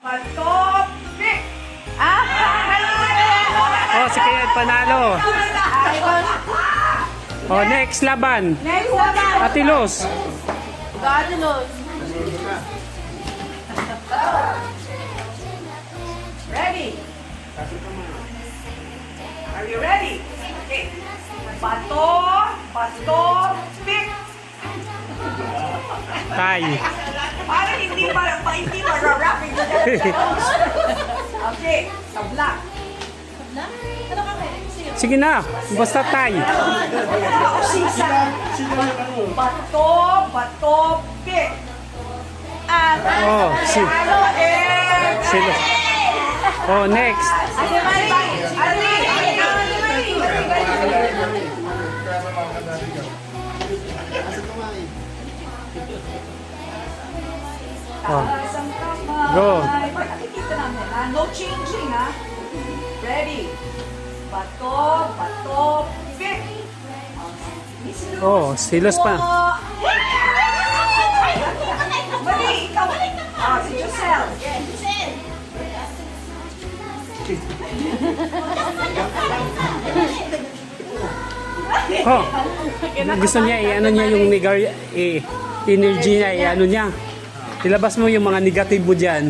Top pick! Oh, si Kayat panalo. Oh, next laban. Next naman! Atilos. Gadalos. Ready? Are you ready? Okay. Bato, pick! Tay. Parang hindi mararapin ko dyan. Okay, sabla. Ano ka kayo? Sino? Sige na, basta tay. Ako sisa. Bato, pick! Oh, sila. Oh, next. Ate Mari! Ate! Oh. Isang kamay. Go. Nakikita namin, ha? No changing, ha? Ready? Bato, pick! Oh, silos pa. Mali, ikaw. Ah, si Giselle. Oh, gusto niya i-ano niya yung energy niya, i-ano niya. Ilabas mo yung mga negative mo dyan.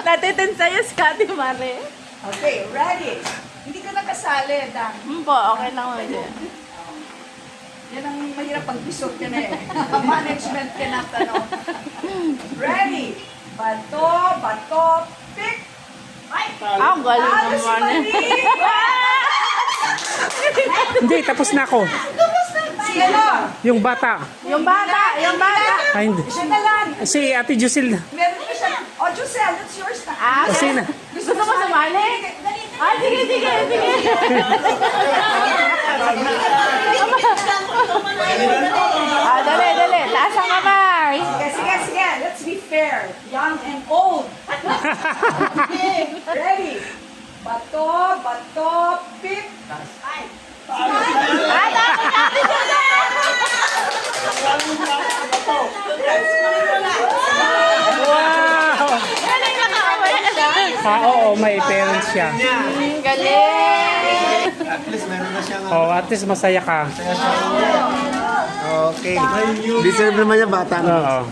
Natitin sa'yo, Scotty Mare. Okay, ready? Hindi ka nakasali, Dan. Po, okay lang mo dyan. Yan ang mahirap pag bisot ka na eh. Management ka na tanong. Ready? Bato, pick! Ang galing Talo si naman eh. Marie! Hindi, tapos na ako. Si ano? Yung bata. Yung bata. Ay, hindi. Siya na lang. Si Ate Jusil. Meron pa siya. Oh, Giselle, that's yours na. Kasi na. Gusto mo sumali? Ay, sige. Dali. Taas ang kamay. Sige. Let's be fair. Young and old. Ready? Bato, pick! Wow! Galing nakakawala ka siya. Oo, may parents siya. Galing. At least meron na siyang Oh, at least masaya ka. okay. Deserve naman yung bata. Oo.